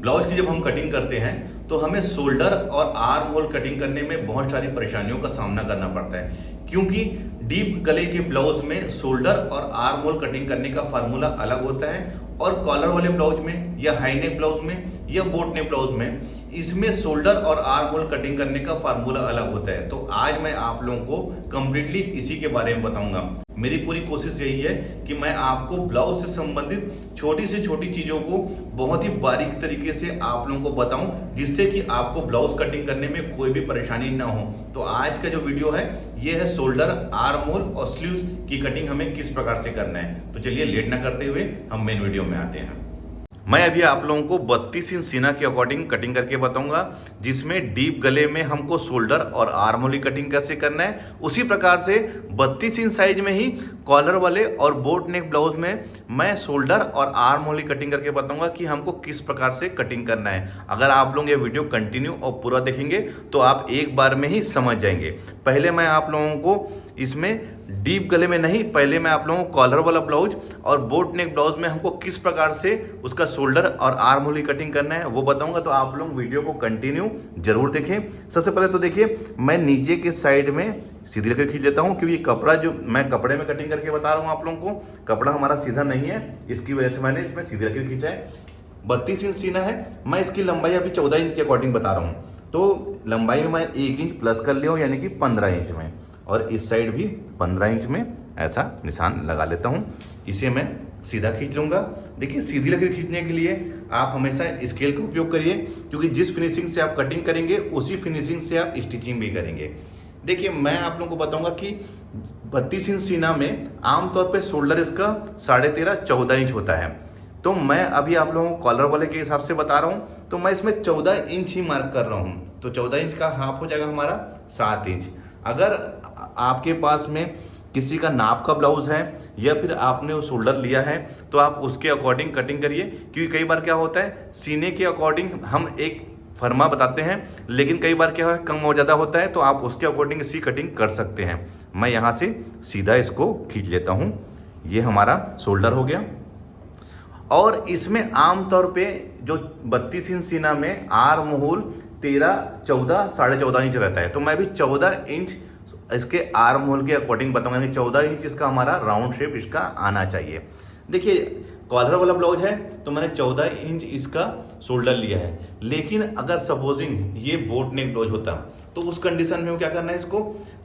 Blouse की जब हम कटिंग करते हैं तो हमें शोल्डर और आर्म होल कटिंग करने में बहुत सारी परेशानियों का सामना करना पड़ता है, क्योंकि डीप गले के ब्लाउज में शोल्डर और आर्म होल कटिंग करने का फार्मूला अलग होता है और कॉलर वाले ब्लाउज में या हाई नेक ब्लाउज में या बोट नेक ब्लाउज में इसमें शोल्डर और आर्म होल कटिंग करने का फार्मूला अलग होता है। तो आज मैं आप लोगों को कंप्लीटली इसी के बारे में बताऊंगा। मेरी पूरी कोशिश यही है कि मैं आपको ब्लाउज से संबंधित छोटी से छोटी चीज़ों को बहुत ही बारीक तरीके से आप लोगों को बताऊं, जिससे कि आपको ब्लाउज कटिंग करने में कोई भी परेशानी ना हो। तो आज का जो वीडियो है ये है शोल्डर, आर्म होल और स्लीव्स की कटिंग हमें किस प्रकार से करना है। तो चलिए लेट ना करते हुए हम मेन वीडियो में आते हैं। मैं अभी आप लोगों को 32 इंच सीना के अकॉर्डिंग कटिंग करके बताऊंगा, जिसमें डीप गले में हमको शोल्डर और आर्म होल की कटिंग कैसे करना है। उसी प्रकार से 32 इंच साइज में ही कॉलर वाले और बोट नेक ब्लाउज में मैं शोल्डर और आर्म होल की कटिंग करके बताऊंगा कि हमको किस प्रकार से कटिंग करना है। अगर आप लोग ये वीडियो कंटिन्यू और पूरा देखेंगे तो आप एक बार में ही समझ जाएंगे। पहले मैं आप लोगों को इसमें डीप गले में नहीं, पहले मैं आप लोगों को कॉलर वाला ब्लाउज और बोट नेक ब्लाउज में हमको किस प्रकार से उसका शोल्डर और आर्म होल की कटिंग करना है वो बताऊंगा। तो आप लोग वीडियो को कंटिन्यू जरूर देखें। सबसे पहले तो देखिए, मैं नीचे के साइड में सीधी लेकर खींच लेता हूं, क्योंकि कपड़ा जो मैं कपड़े में कटिंग करके बता रहा हूं आप लोगों को, कपड़ा हमारा सीधा नहीं है, इसकी वजह से मैंने इसमें सीधे लेकर खींचा है। 32 इंच सीना है, मैं इसकी लंबाई अभी 14 इंच के अकॉर्डिंग बता रहा हूँ। तो लंबाई में मैं 1 इंच प्लस कर लिया हूँ, यानी कि 15 इंच में, और इस साइड भी 15 इंच में ऐसा निशान लगा लेता हूँ। इसे मैं सीधा खींच लूँगा। देखिए, सीधी लकीर खींचने के लिए आप हमेशा स्केल का उपयोग करिए, क्योंकि जिस फिनिशिंग से आप कटिंग करेंगे उसी फिनिशिंग से आप स्टिचिंग भी करेंगे। देखिए, मैं आप लोगों को बताऊंगा कि 32 इंच सीना में आमतौर पे शोल्डर इसका 13.5-14 इंच होता है। तो मैं अभी आप लोगों को कॉलर वाले के हिसाब से बता रहा हूँ, तो मैं इसमें 14 इंच ही मार्क कर रहा हूँ। तो 14 इंच का हाफ हो जाएगा हमारा 7 इंच। अगर आपके पास में किसी का नाप का ब्लाउज है या फिर आपने वो शोल्डर लिया है तो आप उसके अकॉर्डिंग कटिंग करिए, क्योंकि कई बार क्या होता है सीने के अकॉर्डिंग हम एक फर्मा बताते हैं, लेकिन कई बार क्या है कम हो ज़्यादा होता है, तो आप उसके अकॉर्डिंग इसकी कटिंग कर सकते हैं। मैं यहाँ से सीधा इसको खींच लेता हूँ। ये हमारा शोल्डर हो गया। और इसमें आमतौर पे जो 32 इंच सीना में आर्म होल 13, 14, 14.5 इंच रहता है। तो मैं भी 14 इंच इसके आर्म होल के अकॉर्डिंग बताऊंगा कि 14 इंच इसका हमारा राउंड शेप इसका आना चाहिए। देखिए, कॉलर वाला ब्लाउज है तो मैंने 14 इंच इसका शोल्डर लिया है, लेकिन अगर सपोजिंग ये बोट नेक ब्लाउज होता तो उस कंडीशन में क्या करना है, इसको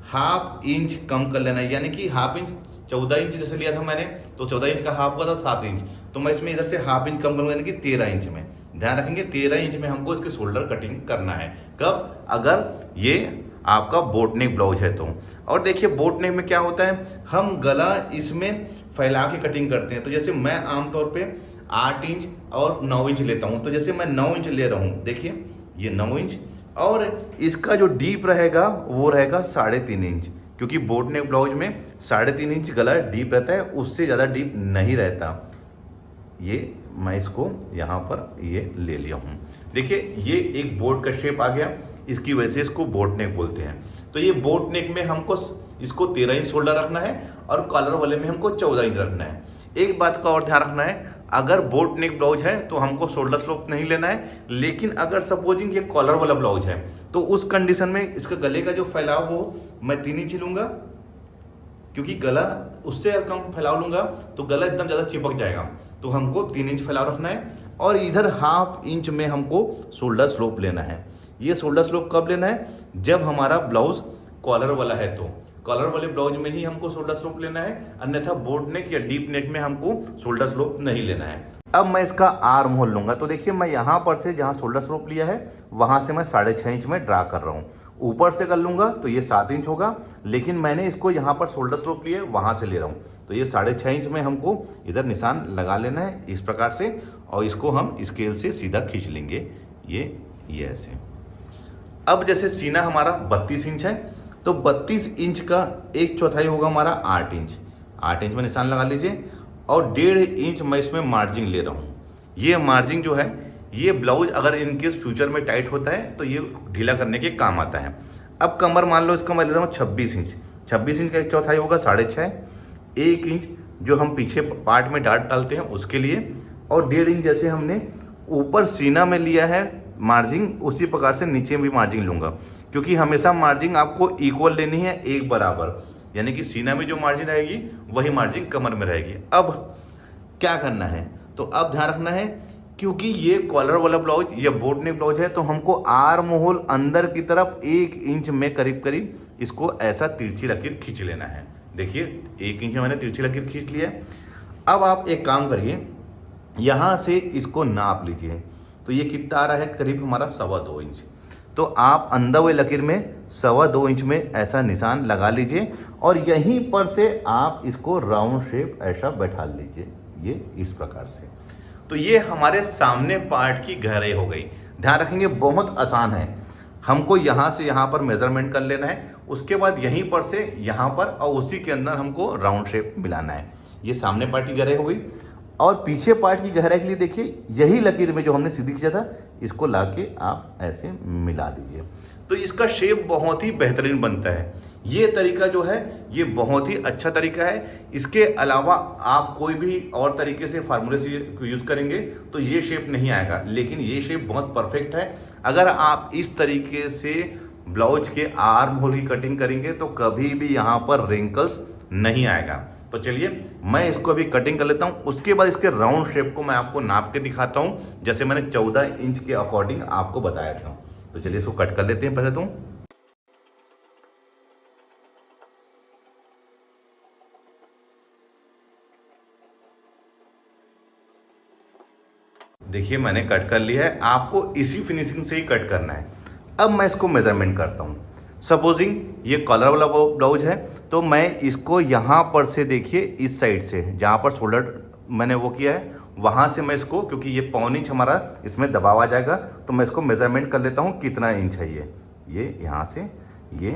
हाफ इंच कम कर लेना है। यानी कि हाफ इंच, 14 इंच जैसे लिया था मैंने, तो 14 इंच का हाफ हुआ था 7 इंच, तो मैं इसमें इधर से हाफ इंच कम करूँगा, यानी कि 13 इंच में। ध्यान रखेंगे 13 इंच में हमको इसके शोल्डर कटिंग करना है। कब? अगर ये आपका बोट नेक ब्लाउज है तो। और देखिए, बोट नेक में क्या होता है, हम गला इसमें फैला के कटिंग करते हैं। तो जैसे मैं आमतौर पे 8 इंच और 9 इंच लेता हूँ, तो जैसे मैं 9 इंच ले रहा हूँ, देखिए ये 9 इंच, और इसका जो डीप रहेगा वो रहेगा 3.5 इंच, क्योंकि बोट नेक ब्लाउज में 3.5 इंच गला डीप रहता है, उससे ज़्यादा डीप नहीं रहता। ये मैं इसको यहाँ पर ये ले लिया हूँ। देखिए, ये एक बोट का शेप आ गया, इसकी वजह से इसको बोट नेक बोलते हैं। तो ये बोट नेक में हमको इसको 13 इंच शोल्डर रखना है और कॉलर वाले में हमको 14 इंच रखना है। एक बात का और ध्यान रखना है, अगर बोट नेक ब्लाउज है तो हमको शोल्डर स्लोप नहीं लेना है, लेकिन अगर सपोजिंग ये कॉलर वाला ब्लाउज है तो उस कंडीशन में इसका गले का जो फैलाव हो मैं 3 इंच लूँगा, क्योंकि गला उससे अगर कम फैलाव लूँगा तो गला एकदम ज़्यादा चिपक जाएगा। तो हमको 3 इंच फैलाव रखना है, और इधर हाफ इंच में हमको शोल्डर स्लोप लेना है। ये शोल्डर स्लोप कब लेना है, जब हमारा ब्लाउज कॉलर वाला है। तो कॉलर वाले ब्लाउज में ही हमको शोल्डर स्लोप लेना है, अन्यथा बोट नेक या डीप नेक में हमको शोल्डर स्लोप नहीं लेना है। अब मैं इसका आर्म होल लूँगा। तो देखिए, मैं यहाँ पर से जहाँ शोल्डर स्लोप लिया है वहाँ से मैं 6.5 इंच में ड्रा कर रहा हूँ। ऊपर से कर लूँगा तो ये 7 इंच होगा, लेकिन मैंने इसको यहाँ पर शोल्डर स्लोप लिए वहाँ से ले रहा हूँ, तो ये 6.5 इंच में हमको इधर निशान लगा लेना है इस प्रकार से, और इसको हम स्केल से सीधा खींच लेंगे ये ऐसे। अब जैसे सीना हमारा 32 इंच है, तो 32 इंच का 1/4 होगा हमारा 8 इंच। 8 इंच में निशान लगा लीजिए, और 1.5 इंच मैं इसमें मार्जिन ले रहा हूँ। ये मार्जिन जो है, ये ब्लाउज अगर इनकेस फ्यूचर में टाइट होता है तो ये ढीला करने के काम आता है। अब कमर मान लो इसका मैं ले रहा हूँ 26 इंच। 26 इंच का 1/4 होगा 6.5। 1 इंच जो हम पीछे पार्ट में डार्ट डालते हैं उसके लिए, और 1.5 इंच जैसे हमने ऊपर सीना में लिया है मार्जिन, उसी प्रकार से नीचे भी मार्जिन लूँगा, क्योंकि हमेशा मार्जिन आपको इक्वल लेनी है, एक बराबर, यानी कि सीना में जो मार्जिन रहेगी वही मार्जिन कमर में रहेगी। अब क्या करना है, तो अब ध्यान रखना है, क्योंकि ये कॉलर वाला ब्लाउज या बोट नेक ब्लाउज है, तो हमको आर्म होल अंदर की तरफ 1 इंच में करीब करीब इसको ऐसा तिरछी लकीर खींच लेना है। देखिए 1 इंच में मैंने तिरछी लकीर खींच लिया। अब आप एक काम करिए, यहाँ से इसको नाप लीजिए, तो ये कितना आ रहा है, करीब हमारा 2.25 इंच। तो आप अंदर हुए लकीर में 2.25 इंच में ऐसा निशान लगा लीजिए और यहीं पर से आप इसको राउंड शेप ऐसा बैठा लीजिए, ये इस प्रकार से। तो ये हमारे सामने पार्ट की गहराई हो गई। ध्यान रखेंगे बहुत आसान है, हमको यहाँ से यहाँ पर मेजरमेंट कर लेना है, उसके बाद यहीं पर से यहाँ पर और उसी के अंदर हमको राउंड शेप मिलाना है। ये सामने पार्ट की गहराई हो गई और पीछे पार्ट की गहराई के लिए देखिए यही लकीर में जो हमने सीधी खींचा था इसको लाके आप ऐसे मिला दीजिए, तो इसका शेप बहुत ही बेहतरीन बनता है। ये तरीका जो है ये बहुत ही अच्छा तरीका है। इसके अलावा आप कोई भी और तरीके से फार्मूले से यूज़ करेंगे तो ये शेप नहीं आएगा, लेकिन ये शेप बहुत परफेक्ट है। अगर आप इस तरीके से ब्लाउज के आर्म होल की कटिंग करेंगे तो कभी भी यहाँ पर रिंकल्स नहीं आएगा। तो चलिए मैं इसको अभी कटिंग कर लेता हूँ, उसके बाद इसके राउंड शेप को मैं आपको नाप के दिखाता हूँ, जैसे मैंने 14 इंच के अकॉर्डिंग आपको बताया था। तो चलिए इसको कट कर लेते हैं पहले तो। देखिए मैंने कट कर लिया है, आपको इसी फिनिशिंग से ही कट करना है। अब मैं इसको मेजरमेंट करता हूँ। सपोजिंग ये कॉलर वाला ब्लाउज है, तो मैं इसको यहाँ पर से देखिए इस साइड से जहाँ पर शोल्डर मैंने वो किया है वहाँ से मैं इसको, क्योंकि ये 1.25 इंच हमारा इसमें दबाव आ जाएगा, तो मैं इसको मेजरमेंट कर लेता हूँ कितना इंच है ये यहाँ से ये।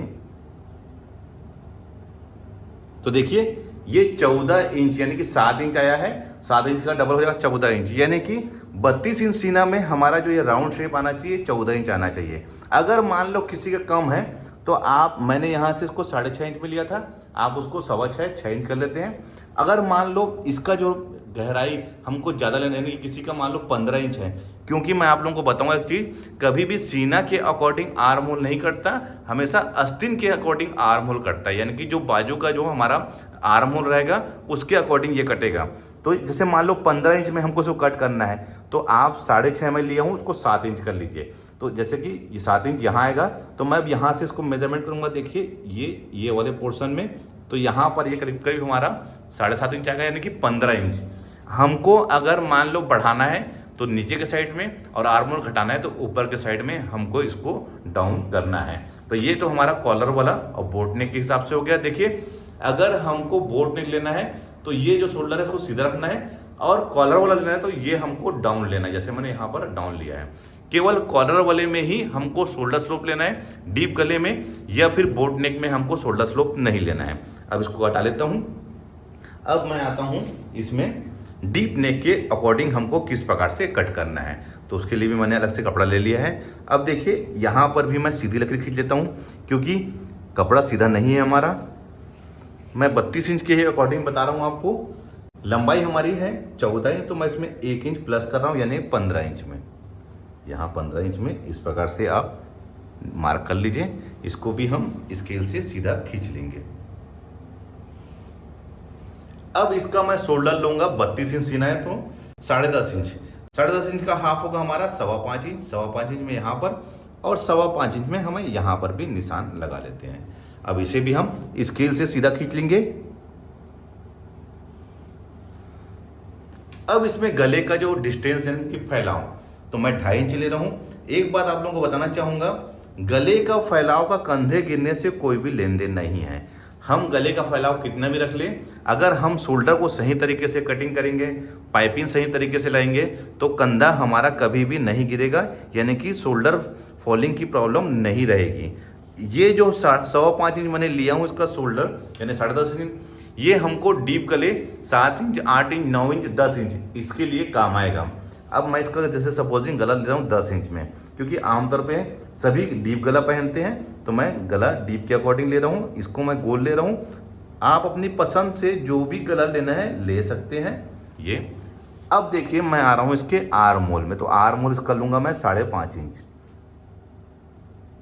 तो देखिए ये 14 इंच यानी कि 7 इंच आया है, 7 इंच का डबल हो जाएगा 14 इंच, यानी कि 32 इंच सीना में हमारा जो ये राउंड शेप आना चाहिए 14 इंच आना चाहिए। अगर मान लो किसी का कम है तो आप, मैंने यहाँ से इसको 6.5 इंच में लिया था, आप उसको 6.25 इंच कर लेते हैं। अगर मान लो इसका जो गहराई हमको ज़्यादा लेना है, यानी कि किसी का मान लो 15 इंच है, क्योंकि मैं आप लोगों को बताऊंगा एक चीज़, कभी भी सीना के अकॉर्डिंग आर्म होल नहीं कटता, हमेशा आस्तीन के अकॉर्डिंग आर्म होल कटता है, यानी कि जो बाजू का जो हमारा आर्म होल रहेगा उसके अकॉर्डिंग ये कटेगा। तो जैसे मान लो 15 इंच में हमको इसको कट करना है, तो आप 6.5 में लिया हूँ, उसको 7 इंच कर लीजिए। तो जैसे कि ये 7 इंच यहाँ आएगा, तो मैं अब यहाँ से इसको मेजरमेंट करूँगा। देखिए ये वाले पोर्शन में, तो यहाँ पर ये करीब करीब हमारा 7.5 इंच आएगा, यानी कि 15 इंच। हमको अगर मान लो बढ़ाना है तो नीचे के साइड में, और आर्म होल घटाना है तो ऊपर के साइड में हमको इसको डाउन करना है। तो ये तो हमारा कॉलर वाला और बोट नेक के हिसाब से हो गया। देखिए अगर हमको बोट नेक लेना है तो ये जो शोल्डर है इसको सीधा रखना है, और कॉलर वाला लेना है तो ये हमको डाउन लेना है, जैसे मैंने यहाँ पर डाउन लिया है। केवल कॉलर वाले में ही हमको शोल्डर स्लोप लेना है, डीप गले में या फिर बोट नेक में हमको शोल्डर स्लोप नहीं लेना है। अब इसको हटा लेता हूँ। अब मैं आता हूँ इसमें डीप नेक के अकॉर्डिंग हमको किस प्रकार से कट करना है, तो उसके लिए भी मैंने अलग से कपड़ा ले लिया है। अब देखिए यहाँ पर भी मैं सीधी लकीर खींच लेता हूँ, क्योंकि कपड़ा सीधा नहीं है हमारा। मैं 32 इंच के अकॉर्डिंग बता रहा हूँ आपको। लंबाई हमारी है 14 इंच, तो मैं इसमें 1 इंच प्लस कर रहा हूँ, यानी 15 इंच में। यहाँ 15 इंच में इस प्रकार से आप मार्क कर लीजिए। इसको भी हम स्केल से सीधा खींच लेंगे। अब इसका मैं शोल्डर लूँगा, 32 इंच सीना है तो 10.5 इंच, 10.5 इंच का हाफ होगा हमारा 5.25 इंच। 5.25 इंच में यहाँ पर और 5.25 इंच में हमें यहाँ पर भी निशान लगा लेते हैं। अब इसे भी हम स्केल से सीधा खींच लेंगे। अब इसमें गले का जो डिस्टेंस है कि फैलाव, तो मैं 2.5 इंच ले रहा हूँ। एक बात आप लोगों को बताना चाहूँगा, गले का फैलाव का कंधे गिरने से कोई भी लेन देन नहीं है। हम गले का फैलाव कितना भी रख लें, अगर हम शोल्डर को सही तरीके से कटिंग करेंगे, पाइपिंग सही तरीके से लाएंगे, तो कंधा हमारा कभी भी नहीं गिरेगा, यानी कि शोल्डर फॉलिंग की प्रॉब्लम नहीं रहेगी। ये जो 5.25 इंच मैंने लिया हूँ इसका शोल्डर, यानी 10.5 इंच, ये हमको डीप गले 7 इंच, 8 इंच, 9 इंच, 10 इंच इसके लिए काम आएगा। अब मैं इसका जैसे सपोजिंग गला ले रहा हूँ 10 इंच में, क्योंकि आमतौर पे सभी डीप गला पहनते हैं, तो मैं गला डीप के अकॉर्डिंग ले रहा हूँ। इसको मैं गोल ले रहा हूँ। आप अपनी पसंद से जो भी गला लेना है ले सकते हैं। ये अब देखिए मैं आ रहा हूँ इसके आर्म होल में, तो आर्म होल इसका लूँगा मैं 5.5 इंच,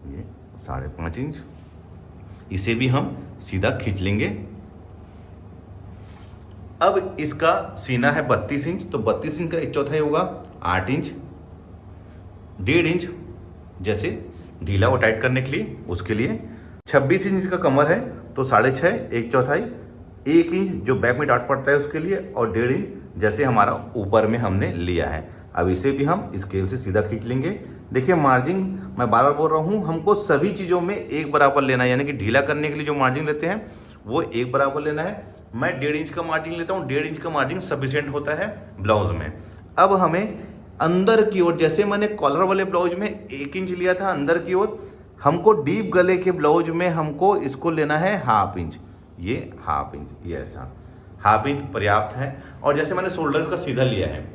ये 5.5 इंच, इसे भी हम सीधा खींच लेंगे। अब इसका सीना है 32 इंच, तो 32 इंच का 1/4 होगा 8 इंच, 1.5 इंच जैसे ढीला और टाइट करने के लिए, उसके लिए 26 इंच का कमर है, तो 6.5, 1/4, 1 इंच जो बैक में डाट पड़ता है उसके लिए, और 1.5 इंच जैसे हमारा ऊपर में हमने लिया है। अब इसे भी हम स्केल से सीधा खींच लेंगे। देखिए मार्जिन मैं बार बार बोल रहा हूँ, हमको सभी चीज़ों में एक बराबर लेना है, यानी कि ढीला करने के लिए जो मार्जिन लेते हैं वो एक बराबर लेना है। मैं 1.5 इंच का मार्जिन लेता हूँ, 1.5 इंच का मार्जिन सफिशिएंट होता है ब्लाउज में। अब हमें अंदर की ओर, जैसे मैंने कॉलर वाले ब्लाउज में 1 इंच लिया था अंदर की ओर, हमको डीप गले के ब्लाउज में हमको इसको लेना है 1/2 इंच, ये 1/2 इंच, ये ऐसा 1/2 इंच पर्याप्त है। और जैसे मैंने शोल्डर का सीधा लिया है,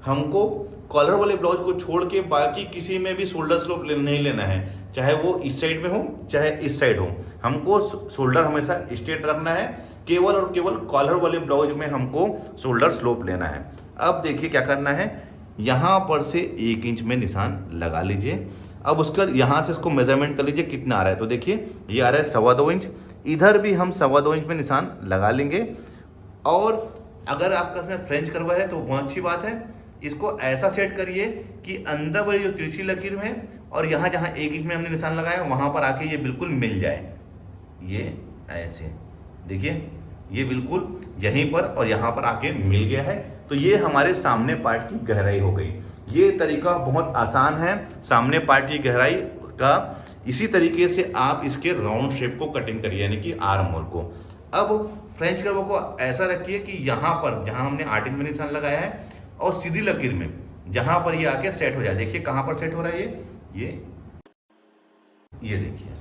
हमको कॉलर वाले ब्लाउज को छोड़ के बाकी किसी में भी शोल्डर स्लोप नहीं लेना है, चाहे वो इस साइड में हो चाहे इस साइड हो, हमको शोल्डर हमेशा स्ट्रेट रखना है। केवल और केवल कॉलर वाले ब्लाउज में हमको शोल्डर स्लोप लेना है। अब देखिए क्या करना है, यहाँ पर से 1 इंच में निशान लगा लीजिए। अब उसका यहाँ से इसको मेजरमेंट कर लीजिए कितना आ रहा है, तो देखिए ये आ रहा है 2.25 इंच, इधर भी हम 2.25 इंच में निशान लगा लेंगे। और अगर आपका इसमें फ्रेंच करवा है तो बहुत अच्छी बात है, इसको ऐसा सेट करिए कि अंदर वाली जो तिरछी लकीर है और यहाँ जहाँ 1 इंच में हमने निशान लगाया वहाँ पर आके ये बिल्कुल मिल जाए, ये ऐसे देखिए, ये बिल्कुल यहीं पर और यहाँ पर आके मिल गया है। तो ये हमारे सामने पार्ट की गहराई हो गई। ये तरीका बहुत आसान है सामने पार्ट की गहराई का। इसी तरीके से आप इसके राउंड शेप को कटिंग करिए, यानी कि आर्म होल को। अब फ्रेंच कर्व को ऐसा रखिए कि यहाँ पर जहाँ हमने 8 इंच में निशान लगाया है और सीधी लकीर में जहाँ पर ये आके सेट हो जाए, देखिए कहाँ पर सेट हो रहा है ये देखिए,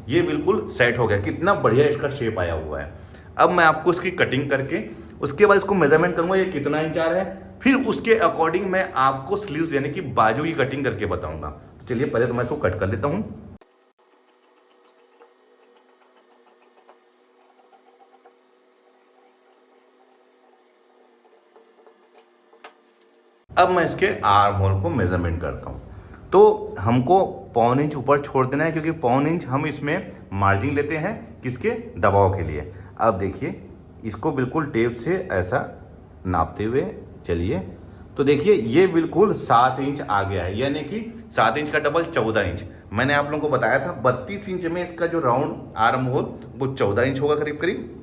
ये बिल्कुल सेट हो गया। कितना बढ़िया इसका शेप आया हुआ है। अब मैं आपको इसकी कटिंग करके उसके बाद इसको मेजरमेंट करूँगा ये कितना इंच आ रहा है, फिर उसके अकॉर्डिंग मैं आपको स्लीव्स यानी कि बाजू की कटिंग करके बताऊंगा। तो चलिए पहले तो मैं इसको कट कर लेता हूँ। अब मैं इसके आर्म होल को मेजरमेंट करता हूँ। तो हमको 1.25 इंच ऊपर छोड़ देना है, क्योंकि 1.25 इंच हम इसमें मार्जिन लेते हैं किसके, दबाव के लिए। अब देखिए इसको बिल्कुल टेप से ऐसा नापते हुए चलिए, तो देखिए ये बिल्कुल 7 इंच आ गया है, यानी कि 7 इंच का डबल 14 इंच। मैंने आप लोगों को बताया था 32 इंच में इसका जो राउंड आर्म होल वो 14 इंच होगा करीब करीब।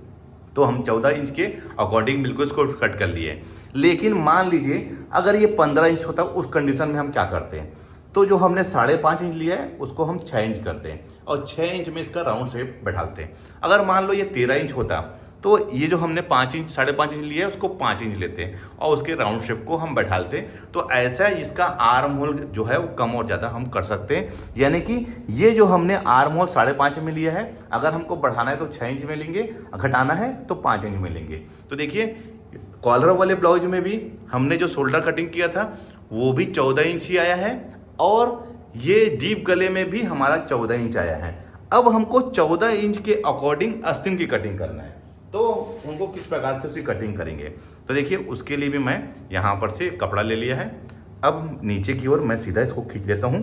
तो हम 14 इंच के अकॉर्डिंग बिल्कुल इसको कट कर लिए। लेकिन मान लीजिए अगर ये 15 इंच होता, उस कंडीशन में हम क्या करते हैं, तो जो हमने 5.5 इंच लिया है उसको हम 6 इंच करते हैं और 6 इंच में इसका राउंड शेप बैठाते हैं। अगर मान लो ये 13 इंच होता, तो ये जो हमने 5 इंच 5.5 इंच लिया है उसको 5 इंच लेते हैं और उसके राउंड शेप को हम बैठाते हैं। तो ऐसा इसका आर्म होल जो है वो कम और ज़्यादा हम कर सकते हैं। यानी कि ये जो हमने आर्म होल 5.5 में लिया है, अगर हमको बढ़ाना है तो 6 इंच में लेंगे, घटाना है तो 5 इंच में लेंगे। तो देखिए कॉलर वाले ब्लाउज में भी हमने जो शोल्डर कटिंग किया था वो भी 14 इंच ही आया है और ये डीप गले में भी हमारा 14 इंच आया है। अब हमको 14 इंच के अकॉर्डिंग आस्तीन की कटिंग करना है, तो उनको किस प्रकार से उसकी कटिंग करेंगे। तो देखिए उसके लिए भी मैं यहाँ पर से कपड़ा ले लिया है। अब नीचे की ओर मैं सीधा इसको खींच लेता हूँ,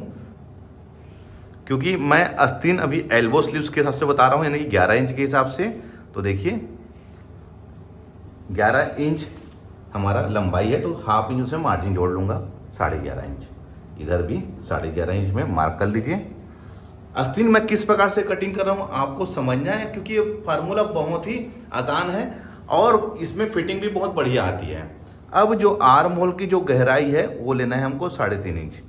क्योंकि मैं आस्तीन अभी एल्बो स्लीव्स के हिसाब से बता रहा हूँ, यानी कि 11 इंच के हिसाब से। तो देखिए 11 इंच हमारा लंबाई है, तो 1/2 इंच उसमें मार्जिन जोड़ लूँगा, 11.5 इंच। इधर भी 11.5 इंच में मार्क कर लीजिए। आस्तीन मैं किस प्रकार से कटिंग कर रहा हूँ आपको समझना है, क्योंकि ये फार्मूला बहुत ही आसान है और इसमें फिटिंग भी बहुत बढ़िया आती है। अब जो आर्म होल की जो गहराई है वो लेना है हमको 3.5 इंच।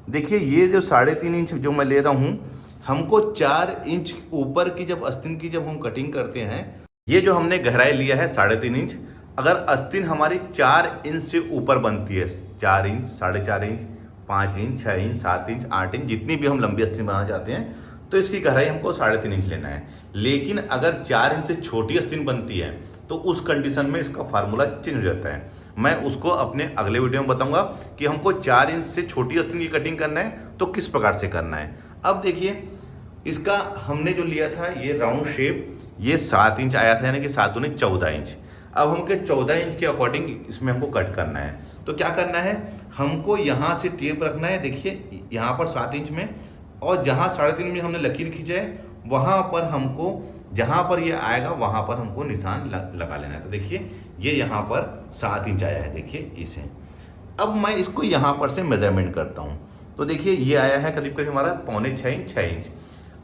देखिए ये जो 3.5 इंच जो मैं ले रहा हूँ, हमको 4 इंच ऊपर की जब आस्तीन की जब हम कटिंग करते हैं, ये जो हमने गहराई लिया है 3.5 इंच, अगर आस्तीन हमारी 4 इंच से ऊपर बनती है, 4 inch 4.5 inch 5 inch 6 inch 7 inch 8 inch जितनी भी हम लंबी आस्तीन बनाना चाहते हैं, तो इसकी गहराई हमको 3.5 इंच लेना है। लेकिन अगर 4 इंच से छोटी आस्तीन बनती है तो उस कंडीशन में इसका फार्मूला चेंज हो जाता है। मैं उसको अपने अगले वीडियो में बताऊंगा कि हमको 4 इंच से छोटी आस्तीन की कटिंग करना है तो किस प्रकार से करना है। अब देखिए इसका हमने जो लिया था ये राउंड शेप, ये 7 इंच आया था, यानी कि 7 दूनी 14 इंच। अब हमको 14 इंच के अकॉर्डिंग इसमें हमको कट करना है। तो क्या करना है, हमको यहाँ से टेप रखना है, देखिए यहाँ पर 7 इंच में, और जहाँ 3.5 में हमने लकीर खींचा है वहाँ पर हमको, जहाँ पर ये आएगा वहाँ पर हमको निशान लगा लेना है। तो देखिए ये यहाँ पर 7 इंच आया है, देखिए इसे। अब मैं इसको यहाँ पर से मेजरमेंट करता हूँ। तो देखिए ये आया है करीब करीब हमारा 6.25 इंच 6 इंच।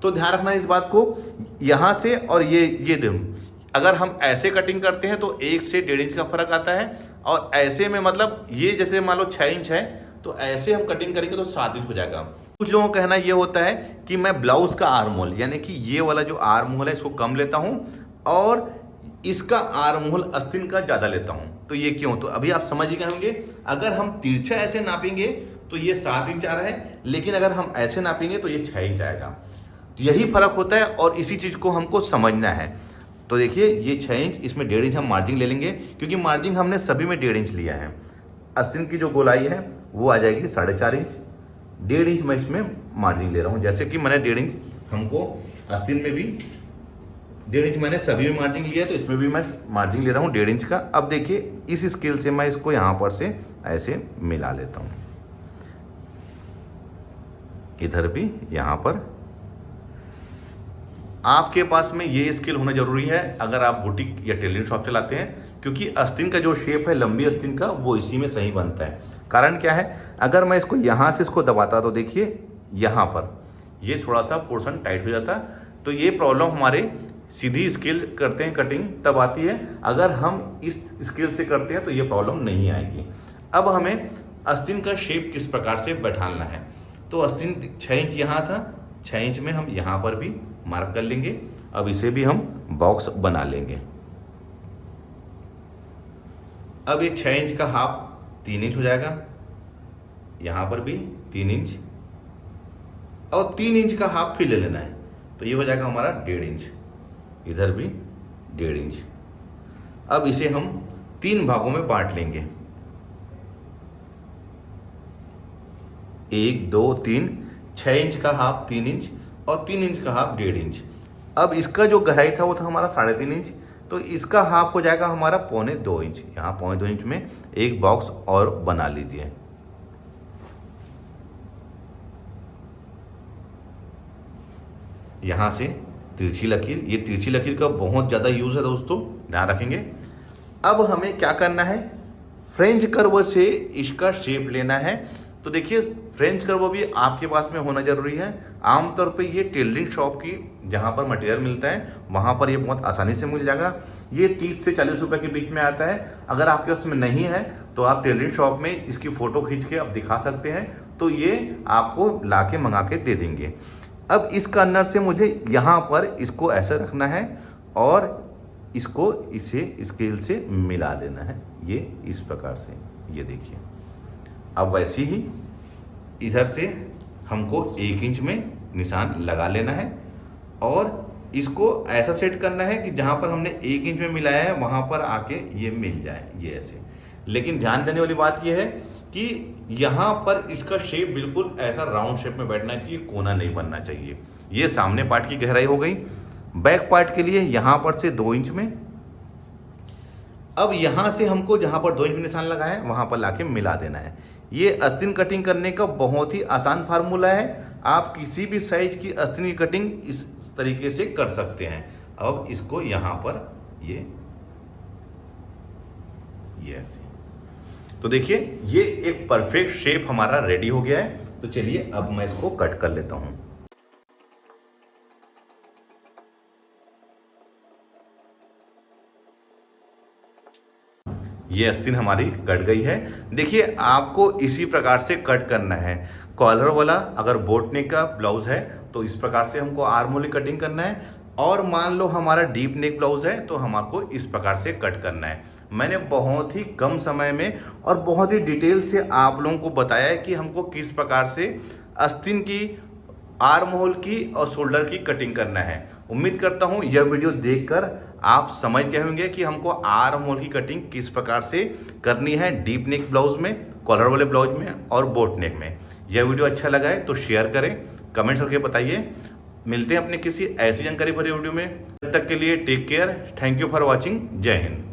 तो ध्यान रखना इस बात को, यहाँ से और ये देखो, अगर हम ऐसे कटिंग करते हैं तो 1 से 1.5 इंच का फर्क आता है, और ऐसे में मतलब ये जैसे मान लो 6 इंच है तो ऐसे हम कटिंग करेंगे तो 7 इंच हो जाएगा। कुछ लोगों का कहना ये होता है कि मैं ब्लाउज का आर्म होल, यानी कि ये वाला जो आर्म होल है इसको कम लेता हूँ और इसका आर्म होल आस्तीन का ज़्यादा लेता हूँ। तो ये क्यों, तो अभी आप समझ ही गए होंगे। अगर हम तिरछा ऐसे नापेंगे तो ये 7 इंच आ रहा है, लेकिन अगर हम ऐसे नापेंगे तो ये 6 इंच आएगा। यही फर्क होता है और इसी चीज़ को हमको समझना है। तो देखिए ये 6 इंच, इसमें 1.5 इंच हम मार्जिन ले लेंगे, क्योंकि मार्जिन हमने सभी में 1.5 इंच लिया है। आस्तीन की जो गोलाई है वो आ जाएगी 4.5 इंच, 1.5 इंच मैं इसमें मार्जिन ले रहा हूँ। जैसे कि मैंने 1.5 इंच हमको आस्तीन में भी 1.5 इंच मैंने सभी में मार्जिन लिया है, तो इसमें भी मैं मार्जिन ले रहा हूँ 1.5 इंच का। अब देखिए इस स्केल से मैं इसको यहाँ पर से ऐसे मिला लेता हूँ, इधर भी यहाँ पर। आपके पास में ये स्केल होना जरूरी है अगर आप बुटीक या टेलरिंग शॉप चलाते हैं, क्योंकि आस्तीन का जो शेप है लंबी आस्तीन का वो इसी में सही बनता है। कारण क्या है, अगर मैं इसको यहाँ से इसको दबाता तो देखिए यहाँ पर ये थोड़ा सा पोर्शन टाइट हो जाता, तो ये प्रॉब्लम हमारे सीधी स्केल करते हैं कटिंग तब आती है। अगर हम इस स्केल से करते हैं तो ये प्रॉब्लम नहीं आएगी। अब हमें आस्तीन का शेप किस प्रकार से बैठाना है, तो आस्तीन 6 इंच यहाँ था, 6 इंच में हम यहाँ पर भी मार्क कर लेंगे। अब इसे भी हम बॉक्स बना लेंगे। अब ये 6 इंच का हाफ 3 इंच हो जाएगा, यहाँ पर भी 3 इंच, और 3 इंच का हाफ फिर ले लेना है, तो ये हो जाएगा हमारा 1.5 इंच, इधर भी 1.5 इंच। अब इसे हम 3 भागों में बांट लेंगे, 1 2 3, 6 इंच का हाफ 3 इंच और 3 इंच का हाफ 1.5 इंच। अब इसका जो गहराई था वो था हमारा 3.5 इंच, तो इसका हाफ हो जाएगा हमारा 1.25 इंच। यहाँ 1.25 इंच में एक बॉक्स और बना लीजिए। यहाँ से तिरछी लकीर, ये तिरछी लकीर का बहुत ज़्यादा यूज़ है दोस्तों, ध्यान रखेंगे। अब हमें क्या करना है, फ्रेंच कर्व से इसका शेप लेना है। तो देखिए फ्रेंच कर्व भी आपके पास में होना जरूरी है। आमतौर पे ये टेलरिंग शॉप की जहाँ पर मटेरियल मिलता है वहाँ पर ये बहुत आसानी से मिल जाएगा। ये 30 से 40 रुपए के बीच में आता है। अगर आपके पास में नहीं है तो आप टेलरिंग शॉप में इसकी फ़ोटो खींच के आप दिखा सकते हैं, तो ये आपको ला के मंगा के दे देंगे। अब इस कॉर्नर से मुझे यहाँ पर इसको ऐसे रखना है और इसको इसे स्केल से मिला देना है, ये इस प्रकार से, ये देखिए। अब वैसे ही इधर से हमको 1 इंच में निशान लगा लेना है और इसको ऐसा सेट करना है कि जहाँ पर हमने 1 इंच में मिलाया है वहाँ पर आके ये मिल जाए, ये ऐसे। लेकिन ध्यान देने वाली बात ये है कि यहाँ पर इसका शेप बिल्कुल ऐसा राउंड शेप में बैठना चाहिए, कोना नहीं बनना चाहिए। ये सामने पार्ट की गहराई हो गई। बैक पार्ट के लिए यहाँ पर से 2 इंच में, अब यहाँ से हमको जहाँ पर 2 इंच में निशान लगाया है वहाँ पर लाके मिला देना है। ये आस्तीन कटिंग करने का बहुत ही आसान फार्मूला है। आप किसी भी साइज की आस्तीन की कटिंग इस तरीके से कर सकते हैं। अब इसको यहाँ पर ये ऐसे, तो देखिए ये एक परफेक्ट शेप हमारा रेडी हो गया है। तो चलिए अब मैं इसको कट कर लेता हूँ। ये आस्तीन हमारी कट गई है। देखिए आपको इसी प्रकार से कट करना है। कॉलर वाला अगर बोट नेक का ब्लाउज है तो इस प्रकार से हमको आर्म होल कटिंग करना है, और मान लो हमारा डीप नेक ब्लाउज है तो हमको इस प्रकार से कट करना है। मैंने बहुत ही कम समय में और बहुत ही डिटेल से आप लोगों को बताया है कि हमको किस प्रकार से आस्तीन की, आर्म होल की और शोल्डर की कटिंग करना है। उम्मीद करता हूँ यह वीडियो देखकर आप समझ गए होंगे कि हमको आर्म होल की कटिंग किस प्रकार से करनी है डीप नेक ब्लाउज में, कॉलर वाले ब्लाउज में और बोट नेक में। यह वीडियो अच्छा लगा है तो शेयर करें, कमेंट्स करके बताइए। मिलते हैं अपने किसी ऐसी जानकारी भरी वीडियो में। तब तक के लिए take care, thank you for watching, जय हिंद।